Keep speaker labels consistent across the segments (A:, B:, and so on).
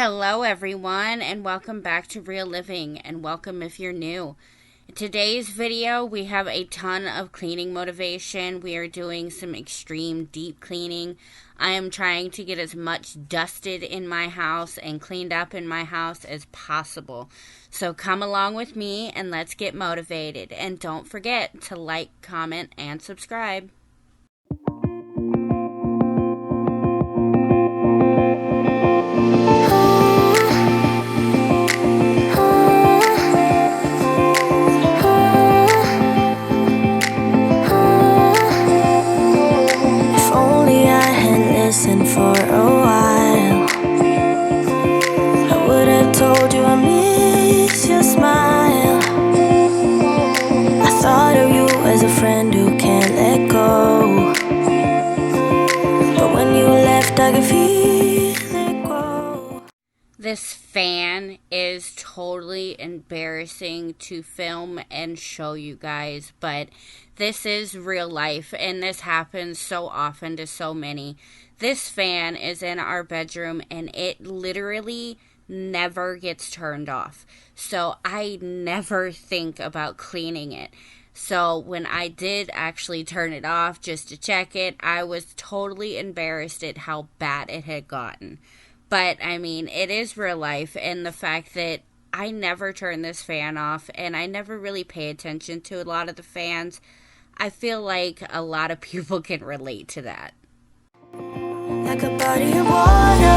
A: Hello, everyone, and welcome back to Real Living, and welcome if you're new. In today's video, we have a ton of cleaning motivation. We are doing some extreme deep cleaning. I am trying to get as much dusted in my house and cleaned up in my house as possible. So come along with me and let's get motivated. And don't forget to like, comment, and subscribe.
B: For a while, I would have told you I miss your smile. I thought of you as a friend who can't let go, but when you left I could feel it grow.
A: This fan is totally embarrassing to film and show you guys, but this is real life and this happens so often to so many. This fan is in our bedroom and it literally never gets turned off. So I never think about cleaning it. So when I did actually turn it off just to check it, I was totally embarrassed at how bad it had gotten. But I mean, it is real life, and the fact that I never turn this fan off and I never really pay attention to a lot of the fans, I feel like a lot of people can relate to that.
B: Like a body of water,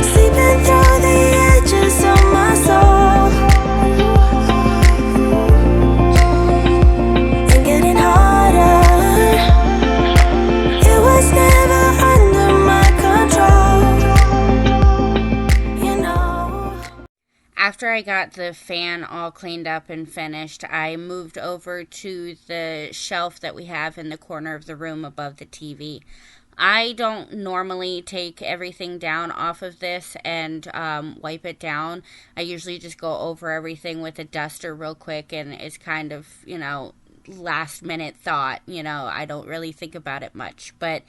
B: seeping through the edges of my soul, and getting harder. It was never under my control, you know.
A: After I got the fan all cleaned up and finished, I moved over to the shelf that we have in the corner of the room above the TV. I don't normally take everything down off of this and wipe it down. I usually just go over everything with a duster real quick, and it's kind of, last minute thought. I don't really think about it much. But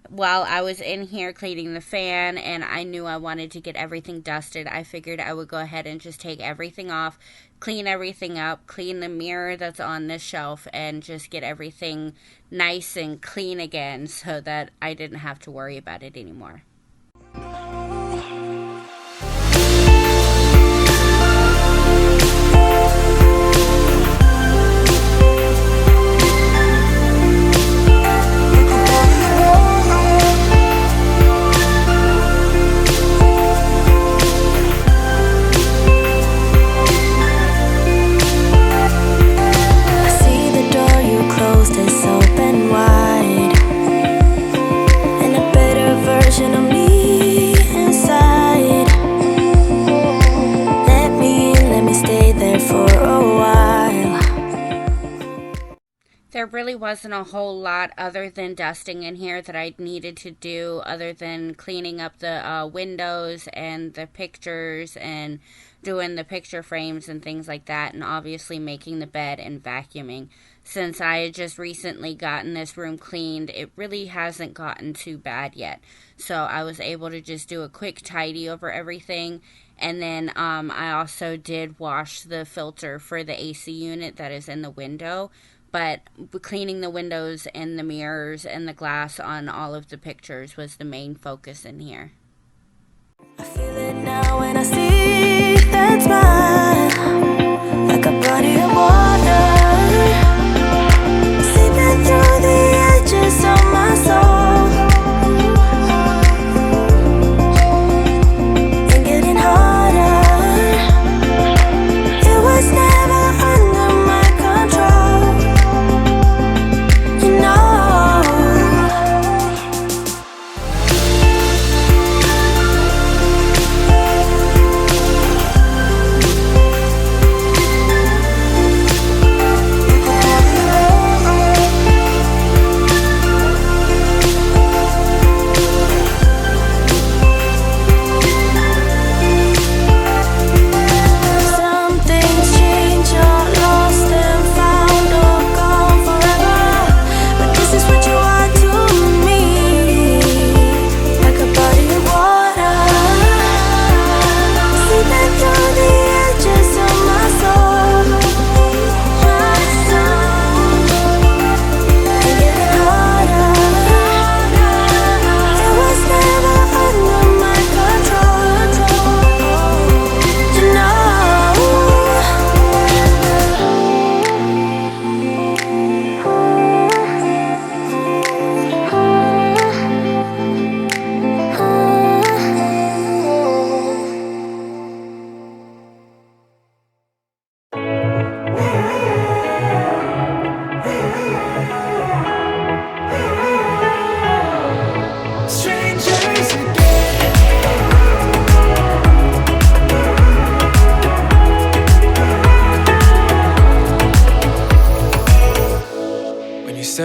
A: while I was in here cleaning the fan and I knew I wanted to get everything dusted, I figured I would go ahead and just take everything off, clean everything up, clean the mirror that's on this shelf, and just get everything nice and clean again so that I didn't have to worry about it anymore. There really wasn't a whole lot other than dusting in here that I needed to do, other than cleaning up the windows and the pictures and doing the picture frames and things like that, and obviously making the bed and vacuuming. Since I had just recently gotten this room cleaned, it really hasn't gotten too bad yet. So I was able to just do a quick tidy over everything. And then I also did wash the filter for the AC unit that is in the window. But cleaning the windows and the mirrors and the glass on all of the pictures was the main focus in here.
B: I feel it now when I see that smile, like a body of water, seeping through the edges of my soul, and getting harder. It was never under my control, you know.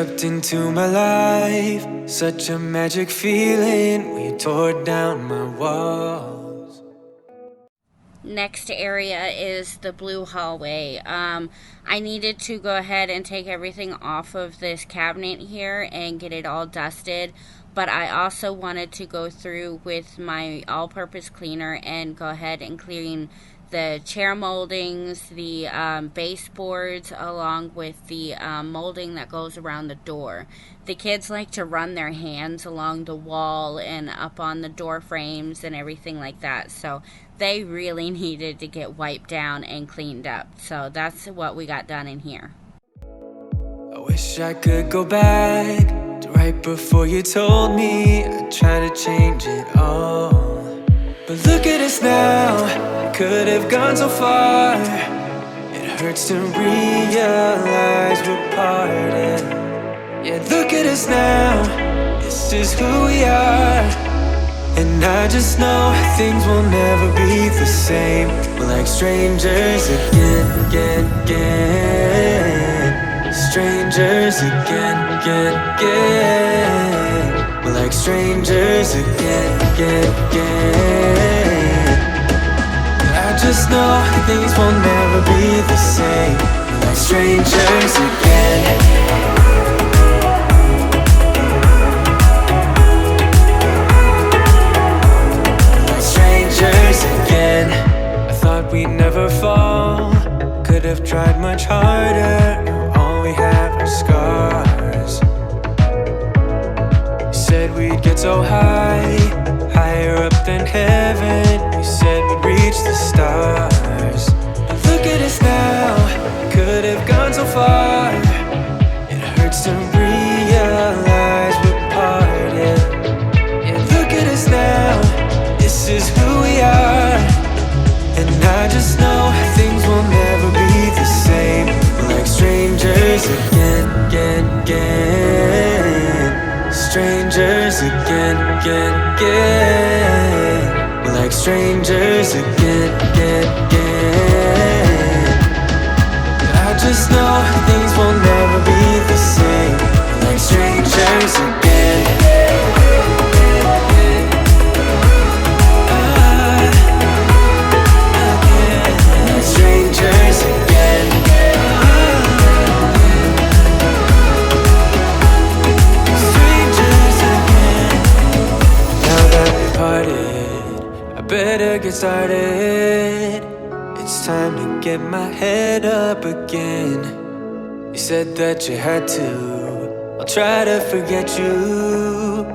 B: stepped into my life. Such a magic feeling when you tore down my walls.
A: Next area is the blue hallway. I needed to go ahead and take everything off of this cabinet here and get it all dusted, but I also wanted to go through with my all-purpose cleaner and go ahead and clean the chair moldings, the baseboards, along with the molding that goes around the door. The kids like to run their hands along the wall and up on the door frames and everything like that, so they really needed to get wiped down and cleaned up. So that's what we got done in here.
B: I wish I could go back to right before you told me I'd try to change it all. But look at us now, could have gone so far. It hurts to realize we're parted. Yeah, look at us now, this is who we are. And I just know things will never be the same. We're like strangers again, again, again. Strangers again, again, again. We're like strangers again, again, again. I just know things will never be the same. We're like strangers again. Again, I thought we'd never fall. Could have tried much harder. Now all we have are scars. You said we'd get so high, higher up than heaven. You said we'd reach the stars. But look at us now, could have gone so far. It hurts to realize we're parted. Yeah, look at us now, this is who we are. And I just know things will never be the same. We're like strangers again, again, again. Strangers again, again, again. We're like strangers again, again, again. I just know things will never be the same. We're like strangers again. Strangers again. Strangers again. Now that we parted, I better get started. It's time to get my head up again. You said that you had to, I'll try to forget you.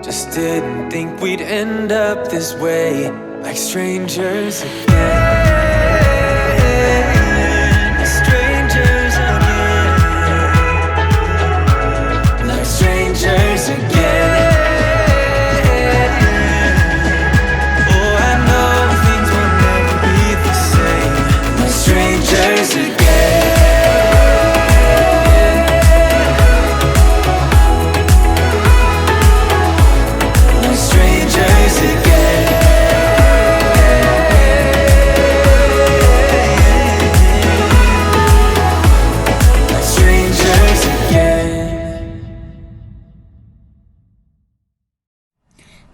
B: Just didn't think we'd end up this way, like strangers again. Strangers again. Oh, I know things will never be the same. Like strangers again. Like strangers again. Like strangers again.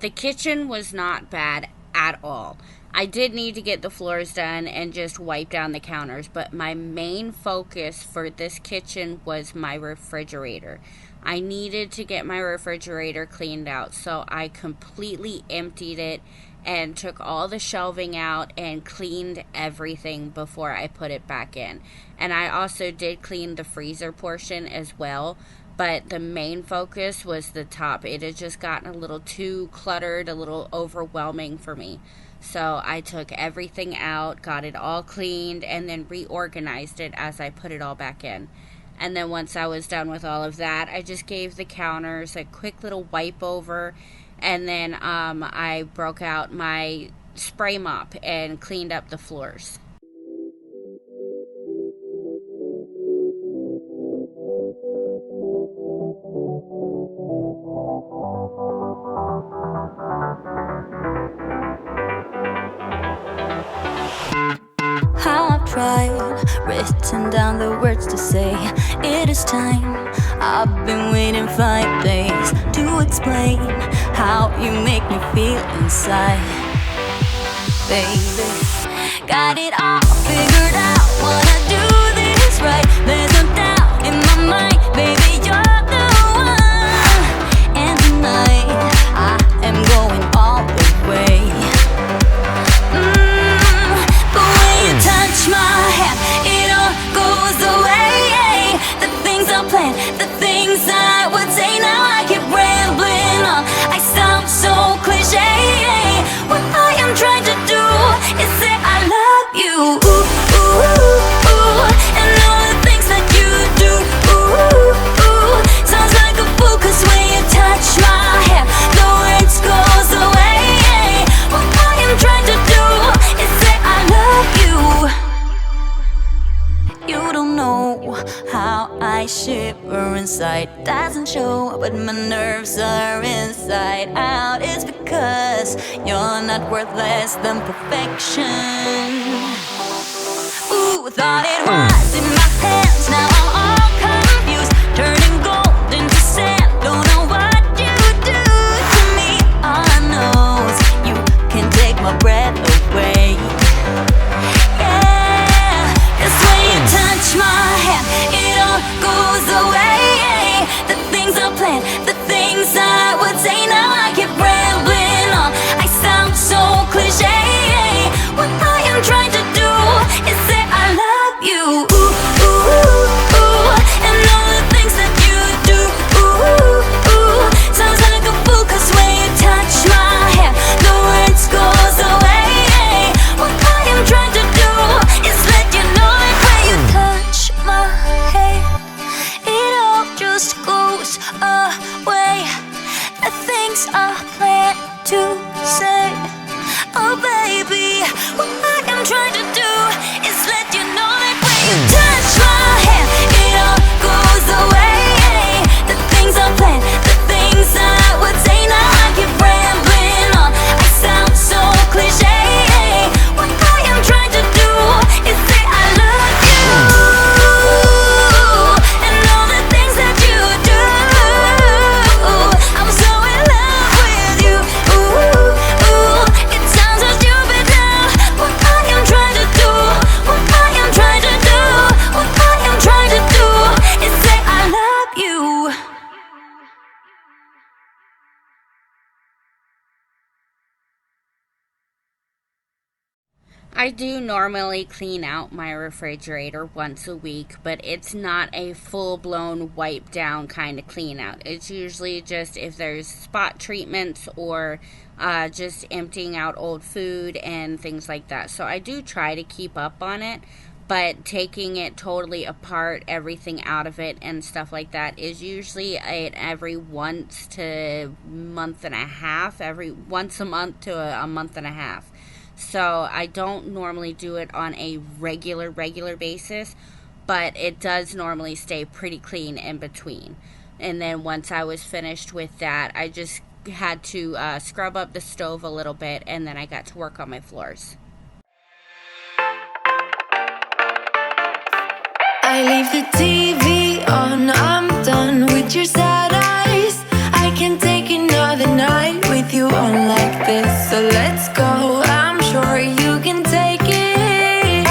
A: The kitchen was not bad at all. I did need to get the floors done and just wipe down the counters, but my main focus for this kitchen was my refrigerator. I needed to get my refrigerator cleaned out, so I completely emptied it and took all the shelving out and cleaned everything before I put it back in. And I also did clean the freezer portion as well, but the main focus was the top. It had just gotten a little too cluttered, a little overwhelming for me. So I took everything out, got it all cleaned, and then reorganized it as I put it all back in. And then once I was done with all of that, I just gave the counters a quick little wipe over, and then I broke out my spray mop and cleaned up the floors.
B: I've tried, written down the words to say. It is time. I've been couldn't find things to explain how you make me feel inside. Baby, got it all figured out, wanna do this right. There's no doubt in my mind, baby, you're the one. And tonight, I am going all the way. The way you touch my hand, it all goes away. The things I plan, the things I would say, now I keep rambling on. I sound so cliche. What I am trying to do is say I love you. Ooh, ooh, ooh, ooh. And all the things that you do. Ooh, ooh. Sounds like a fool, 'cause when you touch my hand, the words goes away. What I am trying to do is say I love you. You don't know how I shiver inside. Doesn't show, but my nerves are inside out. It's because you're not worth less than perfection. Ooh, thought it was in my hands, now I'm all confused. Turning gold into sand, don't know what you do to me. All I know is you can take my breath away. Yeah, 'cause when you touch my hand, it all goes away. The things I plan, the things I would say, now I keep rambling on. I sound so cliche. What I am trying to do is say I love you. Ooh, ooh, ooh. And all the things that you do. Ooh, ooh. Sounds like a fool, 'cause when you touch my hand, the words goes away. What I am trying to do is let you know that when you touch my hand, it all just goes away. The things I plan to say, oh baby, what I am trying to do is let you know that when you touch my hand, it all goes away. The things I plan, the things I would say, now I keep rambling on. I sound so cliche. What I am trying to do is say I love you. And all the things that you do. I'm so in love with you. Ooh, ooh. It sounds so stupid now. What I am trying to do, what I am trying to do, what I am trying to do is say I love you.
A: I do normally clean out my refrigerator once a week, but it's not a full-blown wipe down kind of clean out. It's usually just if there's spot treatments or just emptying out old food and things like that. So I do try to keep up on it, but taking it totally apart, everything out of it and stuff like that is usually every once to month and a half, every once a month to a month and a half. So I don't normally do it on a regular basis, but it does normally stay pretty clean in between. And then once I was finished with that, I just had to scrub up the stove a little bit, and then I got to work on my floors.
B: I leave the TV on, I'm done with your sad eyes. I can't take another night with you on like this. So let's go, I'm sure you can take it.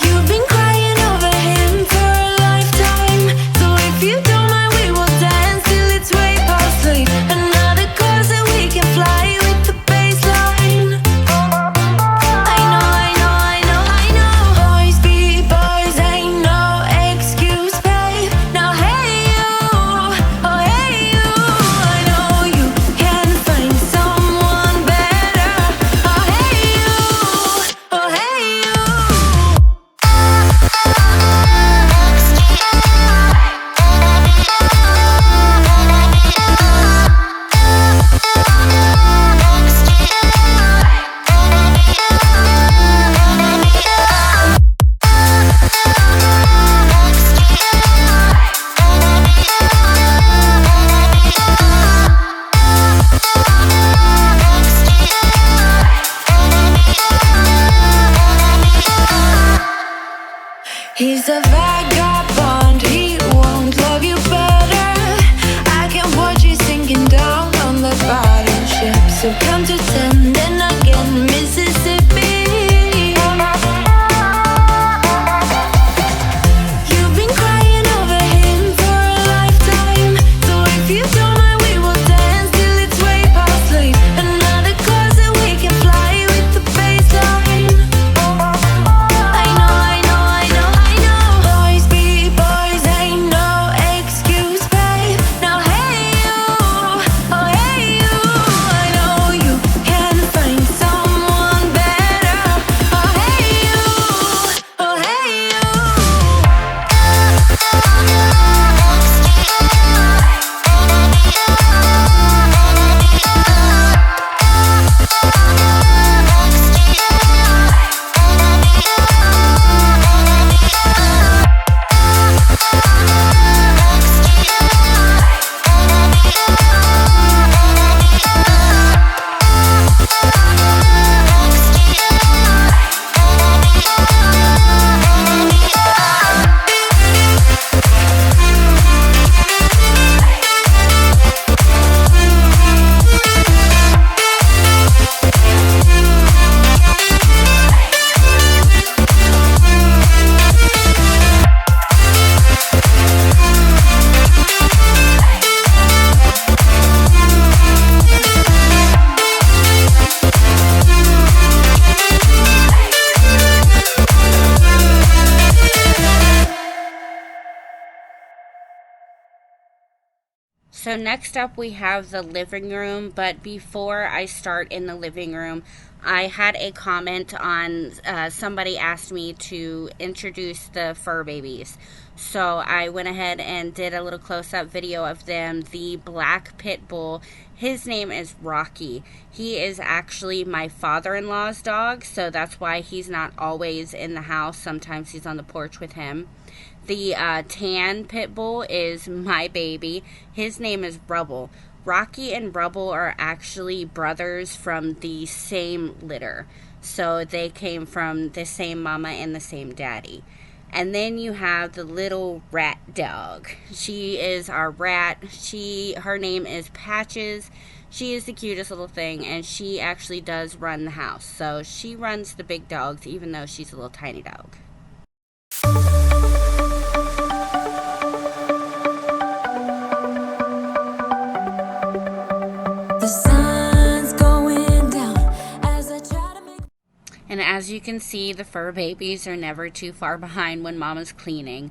B: You've been crying over him for a lifetime. So if you don't mind, we will dance till it's way past late. Another course that we can fly with the baseline. Boys be boys, ain't no excuse, babe. Now hey you, oh hey you, I know you can find someone better. Oh hey you, oh hey you. He's a vagabond. So count to 10, then again, Mississippi. You've been crying over him for a lifetime. So if you don't mind, we will dance till it's way past late. Another cause that we can fly with the baseline. I know, I know, I know, I know. Boys be boys, ain't no excuse, babe. Now hey you, oh hey you. I know you can find someone better. Oh hey you, oh hey you.
A: So next up we have the living room, but before I start in the living room, I had a comment on somebody asked me to introduce the fur babies. So I went ahead and did a little close-up video of them. The black pit bull, his name is Rocky. He is actually my father-in-law's dog, so that's why he's not always in the house. Sometimes he's on the porch with him. The tan pit bull is my baby. His name is Rubble. Rocky and Rubble are actually brothers from the same litter. So they came from the same mama and the same daddy. And then you have the little rat dog. She is our rat. Her name is Patches. She is the cutest little thing, and she actually does run the house. So she runs the big dogs, even though she's a little tiny dog. And as you can see, the fur babies are never too far behind when mama's cleaning.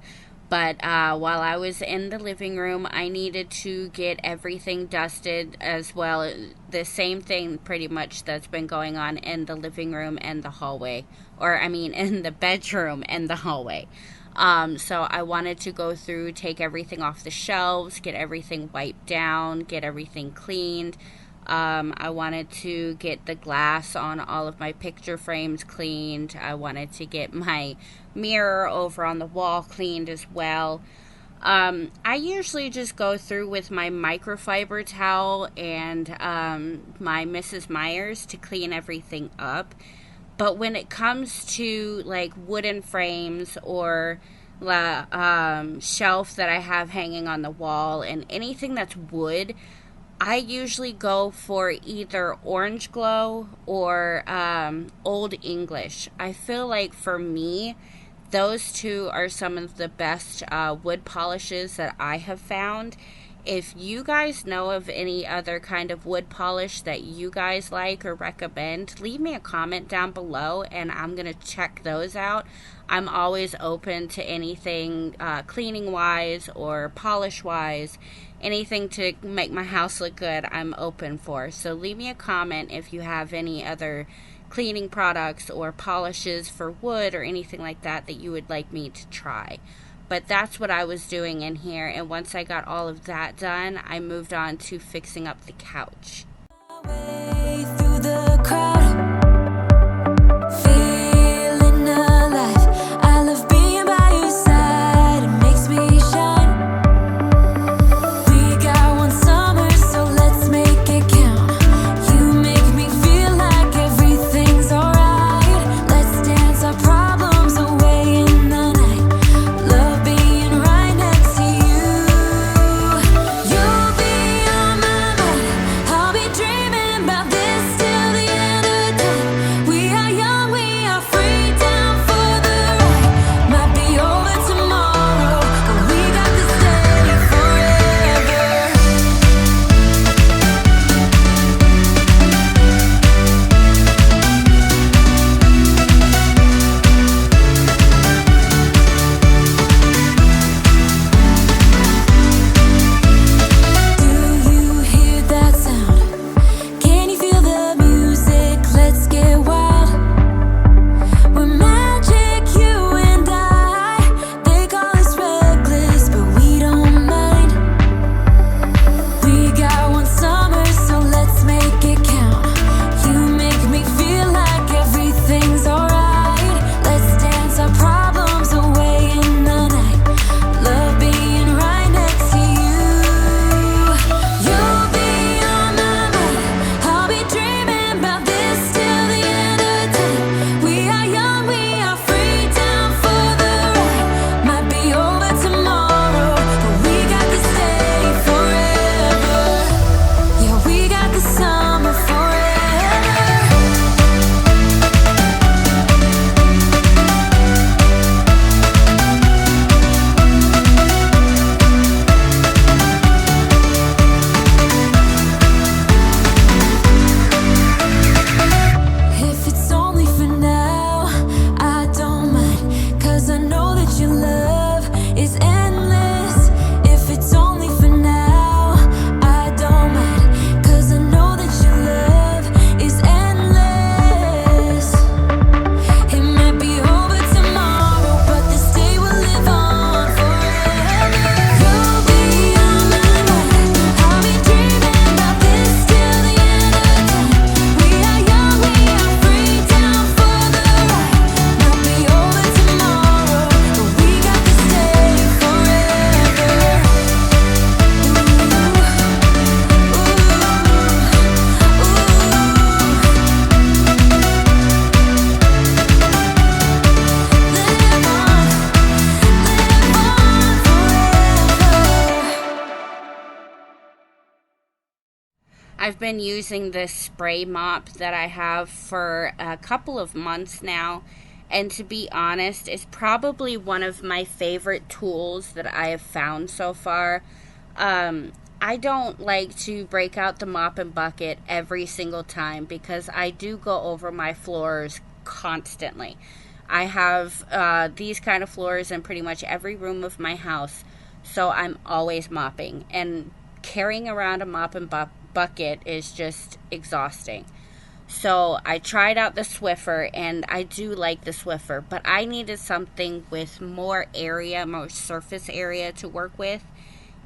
A: But while I was in the living room, I needed to get everything dusted as well. The same thing pretty much that's been going on in the living room and the hallway. Or, I mean, in the bedroom and the hallway. So I wanted to go through, take everything off the shelves, get everything wiped down, get everything cleaned. I wanted to get the glass on all of my picture frames cleaned. I wanted to get my mirror over on the wall cleaned as well. I usually just go through with my microfiber towel and my Mrs. Meyer's to clean everything up. But when it comes to like wooden frames or the shelf that I have hanging on the wall and anything that's wood, I usually go for either Orange Glow or Old English. I feel like for me, those two are some of the best wood polishes that I have found. If you guys know of any other kind of wood polish that you guys like or recommend, leave me a comment down below and I'm going to check those out. I'm always open to anything cleaning wise or polish wise. Anything to make my house look good, I'm open for. So leave me a comment if you have any other cleaning products or polishes for wood or anything like that that you would like me to try. But that's what I was doing in here, and once I got all of that done, I moved on to fixing up the couch.
B: Through the crowd, feeling alive. I love being by your side. It makes me shine. We got one summer, so let's make it count. You make me feel like everything's alright. Let's dance our problems away in the night. Love being right next to you. You'll be on my mind. I'll be dreaming about this.
A: I've been using this spray mop that I have for a couple of months now, and to be honest, it's probably one of my favorite tools that I have found so far. I don't like to break out the mop and bucket every single time because I do go over my floors constantly. I have these kind of floors in pretty much every room of my house, so I'm always mopping, and carrying around a mop and bucket is just exhausting. So I tried out the Swiffer, and I do like the Swiffer, but I needed something with more area, more surface area to work with,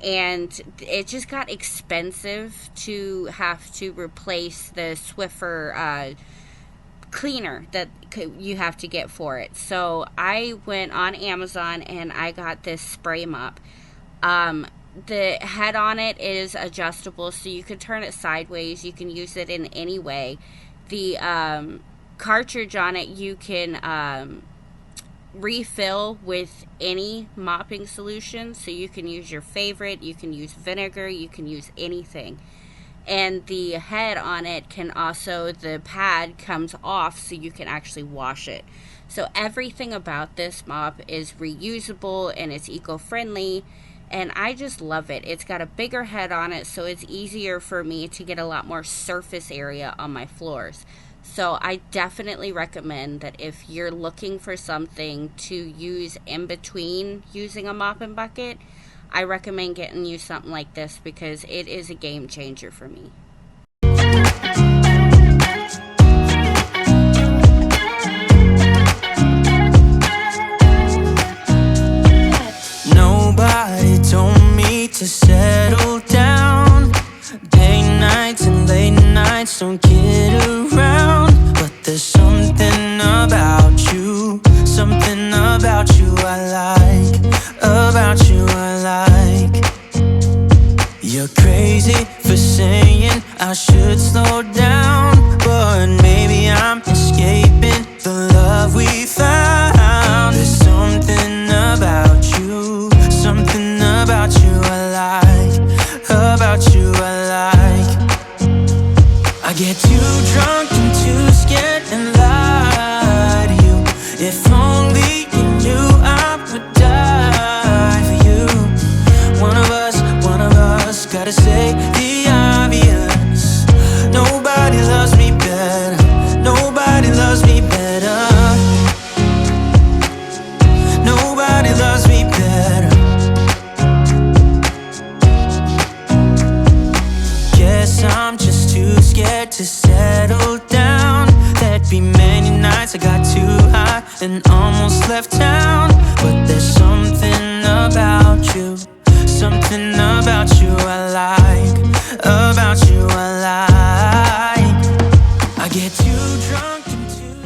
A: and it just got expensive to have to replace the Swiffer cleaner that you have to get for it. So I went on Amazon and I got this spray mop. The head on it is adjustable, so you can turn it sideways. You can use it in any way. The cartridge on it you can refill with any mopping solution, so you can use your favorite, you can use vinegar, you can use anything. And the head on it can also, the pad comes off so you can actually wash it. So everything about this mop is reusable and it's eco-friendly, and I just love it. It's got a bigger head on it, so it's easier for me to get a lot more surface area on my floors. So I definitely recommend that if you're looking for something to use in between using a mop and bucket, I recommend getting you something like this because it is a game changer for me.
B: Nobody told me to settle down. Day nights and late nights don't get around. But there's something about you I like. About you I like. You're crazy for saying I should slow down, but maybe I'm escaping the love we found. There's something about you I like. About you I like. I get too drunk and too scared and lie to you. If only you knew I would die for you. One of us gotta say the obvious. Nobody loves me better. Nobody loves me better. Nobody loves me better. Guess I'm just too scared to settle down. There'd be many nights I got too high and almost left town. But there's something about you. Something about you I like. About you I like. I get too drunk and too...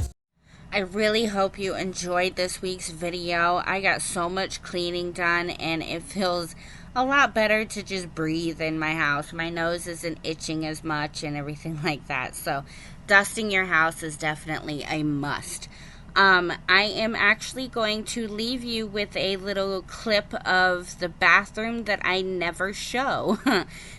A: I really hope you enjoyed this week's video. I got so much cleaning done, and it feels a lot better to just breathe in my house. My nose isn't itching as much and everything like that. So dusting your house is definitely a must. I am actually going to leave you with a little clip of the bathroom that I never show.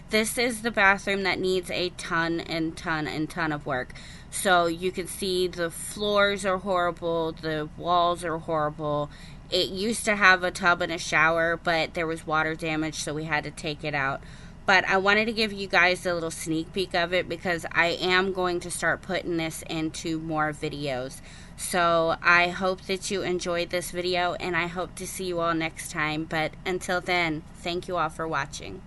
A: This is the bathroom that needs a ton of work. So you can see the floors are horrible, the walls are horrible. It used to have a tub and a shower, but there was water damage, so we had to take it out. But I wanted to give you guys a little sneak peek of it because I am going to start putting this into more videos. So I hope that you enjoyed this video, and I hope to see you all next time. But until then, thank you all for watching.